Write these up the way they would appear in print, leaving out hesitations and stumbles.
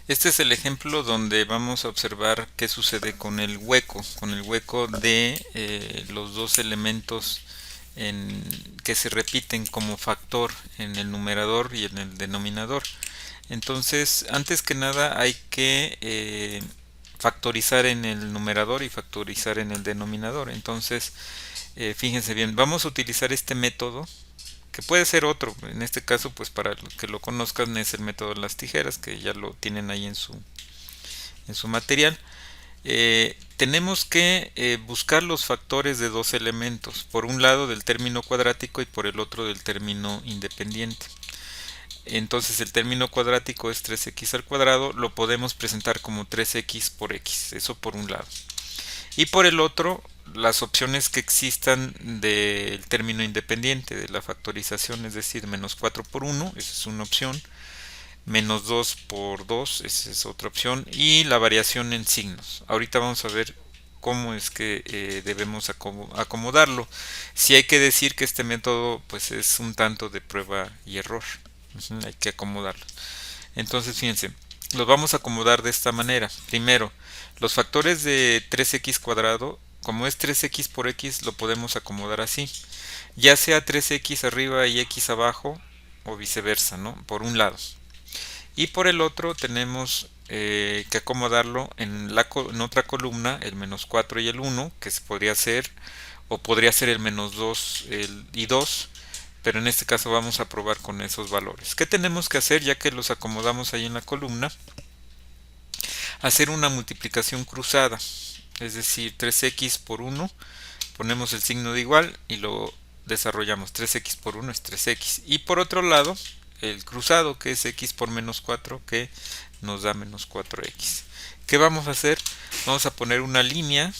Este es el ejemplo donde vamos a observar qué sucede con el hueco de los dos elementos que se repiten como factor en el numerador y en el denominador. Entonces, antes que nada hay que factorizar en el numerador y factorizar en el denominador. Entonces, fíjense bien, vamos a utilizar este método que puede ser otro. En este caso, pues para los que lo conozcan es el método de las tijeras, que ya lo tienen ahí en su material. Tenemos que buscar los factores de dos elementos, por un lado del término cuadrático y por el otro del término independiente. Entonces el término cuadrático es 3x al cuadrado, lo podemos presentar como 3x por x, eso por un lado. Y por el otro, las opciones que existan del término independiente, de la factorización, es decir, menos 4 por 1, esa es una opción, menos 2 por 2, esa es otra opción, y la variación en signos. Ahorita vamos a ver cómo es que debemos acomodarlo. Si hay que decir que este método pues es un tanto de prueba y error. Hay que acomodarlo. Entonces fíjense, los vamos a acomodar de esta manera. Primero, los factores de 3x cuadrado, como es 3x por x, lo podemos acomodar así. Ya sea 3x arriba y x abajo o viceversa, ¿no? Por un lado. Y por el otro tenemos que acomodarlo en otra columna, el menos 4 y el 1, que se podría ser, o podría ser el menos 2 y 2, pero en este caso vamos a probar con esos valores. ¿Qué tenemos que hacer ya que los acomodamos ahí en la columna? Hacer una multiplicación cruzada, es decir, 3x por 1, ponemos el signo de igual y lo desarrollamos. 3x por 1 es 3x. Y por otro lado, el cruzado, que es x por menos 4, que nos da menos 4x. ¿Qué vamos a hacer? Vamos a poner una línea,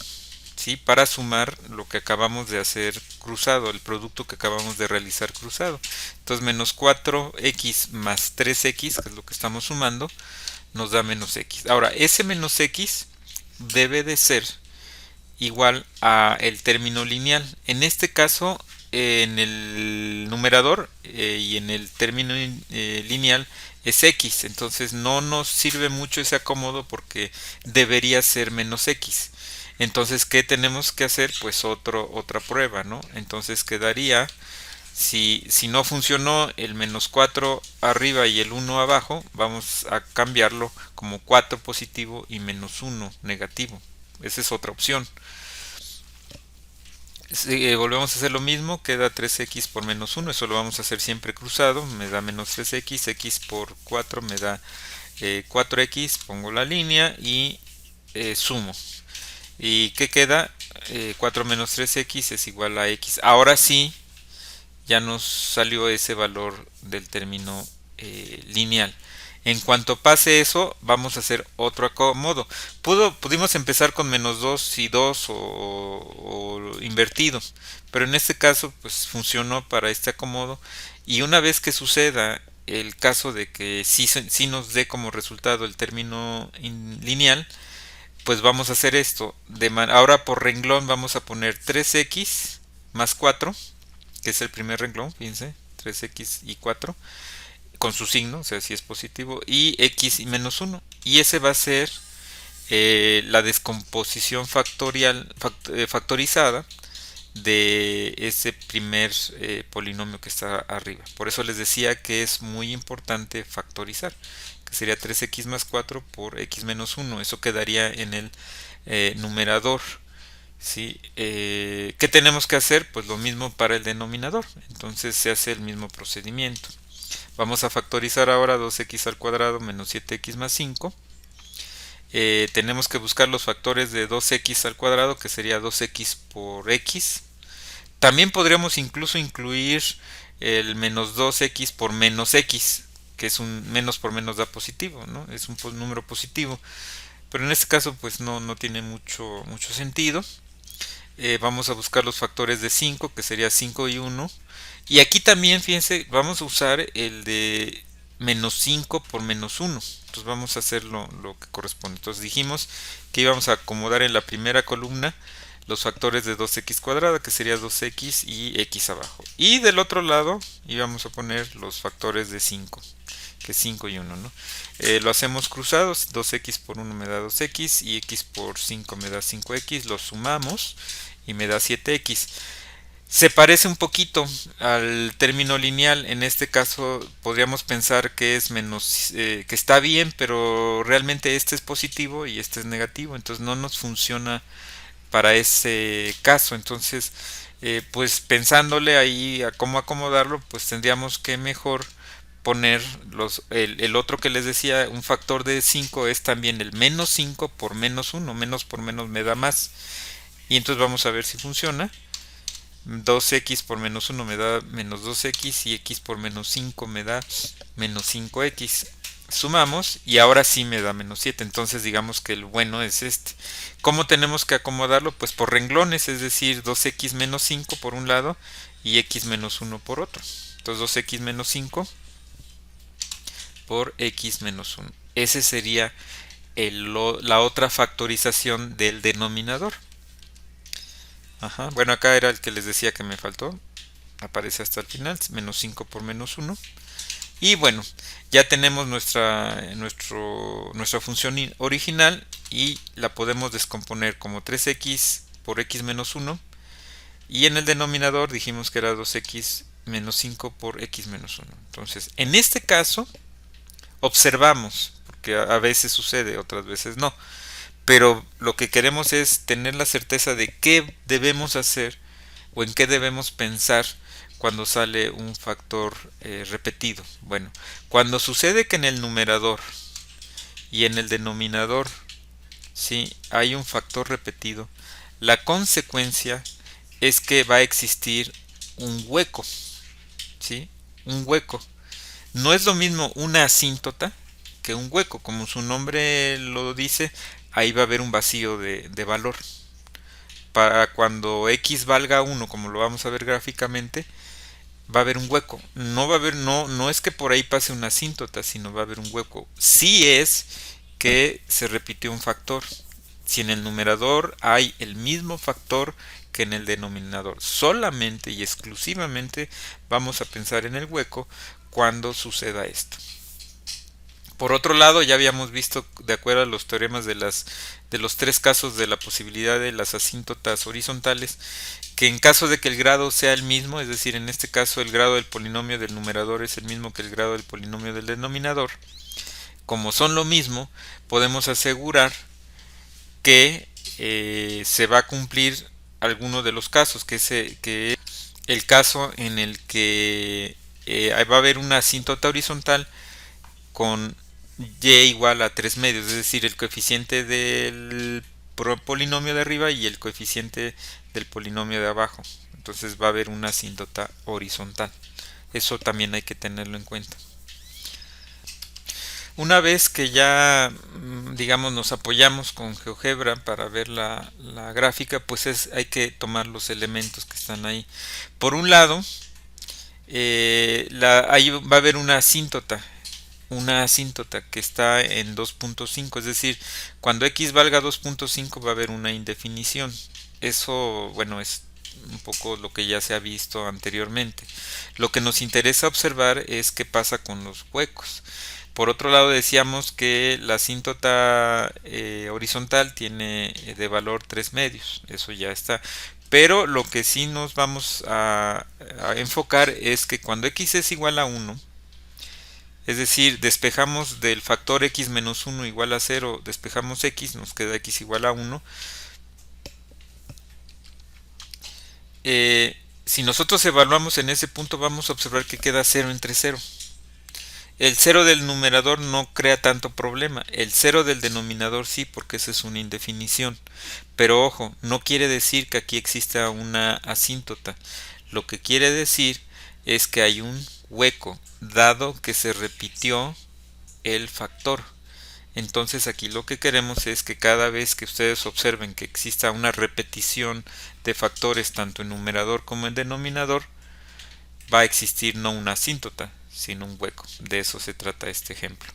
¿sí?, para sumar lo que acabamos de hacer cruzado, el producto que acabamos de realizar cruzado. Entonces menos 4x más 3x, que es lo que estamos sumando, nos da menos x. Ahora, ese menos x debe de ser igual a el término lineal. En este caso, en el numerador y en el término lineal es x. Entonces no nos sirve mucho ese acomodo porque debería ser menos x. Entonces, ¿qué tenemos que hacer? Pues otra prueba, ¿no? Entonces quedaría, si no funcionó el menos 4 arriba y el 1 abajo, vamos a cambiarlo como 4 positivo y menos 1 negativo. Esa es otra opción. Si volvemos a hacer lo mismo, queda 3x por menos 1, eso lo vamos a hacer siempre cruzado, me da menos 3x, x por 4 me da 4x, pongo la línea y sumo. ¿Y qué queda? 4 menos 3x es igual a x. Ahora sí, ya nos salió ese valor del término lineal. En cuanto pase eso, vamos a hacer otro acomodo. Pudimos empezar con menos 2 y 2 o invertido, pero en este caso pues funcionó para este acomodo, y una vez que suceda el caso de que sí nos dé como resultado el término lineal, pues vamos a hacer esto. Ahora por renglón vamos a poner 3x más 4, que es el primer renglón, fíjense, 3x y 4, con su signo, o sea, si es positivo, y x y menos 1. Y ese va a ser la descomposición factorizada de ese primer polinomio que está arriba. Por eso les decía que es muy importante factorizar, que sería 3x más 4 por x menos 1. Eso quedaría en el numerador. ¿Sí? ¿Qué tenemos que hacer? Pues lo mismo para el denominador. Entonces se hace el mismo procedimiento. Vamos a factorizar ahora 2x al cuadrado menos 7x más 5. Tenemos que buscar los factores de 2x al cuadrado, que sería 2x por x. También podríamos incluso incluir el menos 2x por menos x, que es un menos por menos da positivo, ¿no? Es un número positivo. Pero en este caso pues no tiene mucho sentido. Vamos a buscar los factores de 5, que sería 5 y 1. Y aquí también, fíjense, vamos a usar el de menos 5 por menos 1. Entonces vamos a hacer lo que corresponde. Entonces dijimos que íbamos a acomodar en la primera columna los factores de 2x cuadrada, que sería 2x y x abajo. Y del otro lado íbamos a poner los factores de 5, que es 5 y 1, ¿no? Lo hacemos cruzados, 2x por 1 me da 2x y x por 5 me da 5x, lo sumamos y me da 7x. Se parece un poquito al término lineal. En este caso podríamos pensar que es menos, que está bien, pero realmente este es positivo y este es negativo, entonces no nos funciona para ese caso. Entonces, pues pensándole ahí a cómo acomodarlo, pues tendríamos que mejor poner el otro que les decía, un factor de 5 es también el menos 5 por menos 1, menos por menos me da más. Y entonces vamos a ver si funciona. 2x por menos 1 me da menos 2x y x por menos 5 me da menos 5x. Sumamos y ahora sí me da menos 7. Entonces digamos que el bueno es este. ¿Cómo tenemos que acomodarlo? Pues por renglones, es decir, 2x menos 5 por un lado y x menos 1 por otro. Entonces 2x menos 5 por x menos 1. Ese sería la otra factorización del denominador. Ajá. Bueno, acá era el que les decía que me faltó. Aparece hasta el final, menos 5 por menos 1. Y bueno, ya tenemos nuestra función original y la podemos descomponer como 3x por x menos 1. Y en el denominador dijimos que era 2x menos 5 por x menos 1. Entonces, en este caso, observamos, porque a veces sucede, otras veces no. Pero lo que queremos es tener la certeza de qué debemos hacer o en qué debemos pensar cuando sale un factor repetido. Bueno, cuando sucede que en el numerador y en el denominador sí hay un factor repetido, la consecuencia es que va a existir un hueco, ¿sí? Un hueco. No es lo mismo una asíntota que un hueco, como su nombre lo dice, ahí va a haber un vacío de valor. Para cuando x valga 1, como lo vamos a ver gráficamente, va a haber un hueco. No va a haber, no es que por ahí pase una asíntota, sino va a haber un hueco. Sí es que se repitió un factor. Si en el numerador hay el mismo factor que en el denominador, solamente y exclusivamente vamos a pensar en el hueco cuando suceda esto. Por otro lado, ya habíamos visto, de acuerdo a los teoremas de los tres casos de la posibilidad de las asíntotas horizontales, que en caso de que el grado sea el mismo, es decir, en este caso el grado del polinomio del numerador es el mismo que el grado del polinomio del denominador, como son lo mismo, podemos asegurar que se va a cumplir alguno de los casos, que el caso en el que va a haber una asíntota horizontal con y igual a 3 medios, es decir, el coeficiente del polinomio de arriba y el coeficiente del polinomio de abajo. Entonces va a haber una asíntota horizontal. Eso también hay que tenerlo en cuenta. Una vez que ya, digamos, nos apoyamos con GeoGebra para ver la gráfica, pues hay que tomar los elementos que están ahí. Por un lado, ahí va a haber una asíntota que está en 2.5, es decir, cuando x valga 2.5 va a haber una indefinición. Eso, bueno, es un poco lo que ya se ha visto anteriormente. Lo que nos interesa observar es qué pasa con los huecos. Por otro lado, decíamos que la asíntota horizontal tiene de valor 3 medios, eso ya está. Pero lo que sí nos vamos a enfocar es que cuando x es igual a 1, es decir, despejamos del factor x menos 1 igual a 0, despejamos x, nos queda x igual a 1. Si nosotros evaluamos en ese punto, vamos a observar que queda 0 entre 0. El 0 del numerador no crea tanto problema, el 0 del denominador sí, porque esa es una indefinición. Pero ojo, no quiere decir que aquí exista una asíntota. Lo que quiere decir es que hay un hueco, dado que se repitió el factor. Entonces aquí lo que queremos es que cada vez que ustedes observen que exista una repetición de factores tanto en numerador como en denominador, va a existir no una asíntota, sino un hueco. De eso se trata este ejemplo.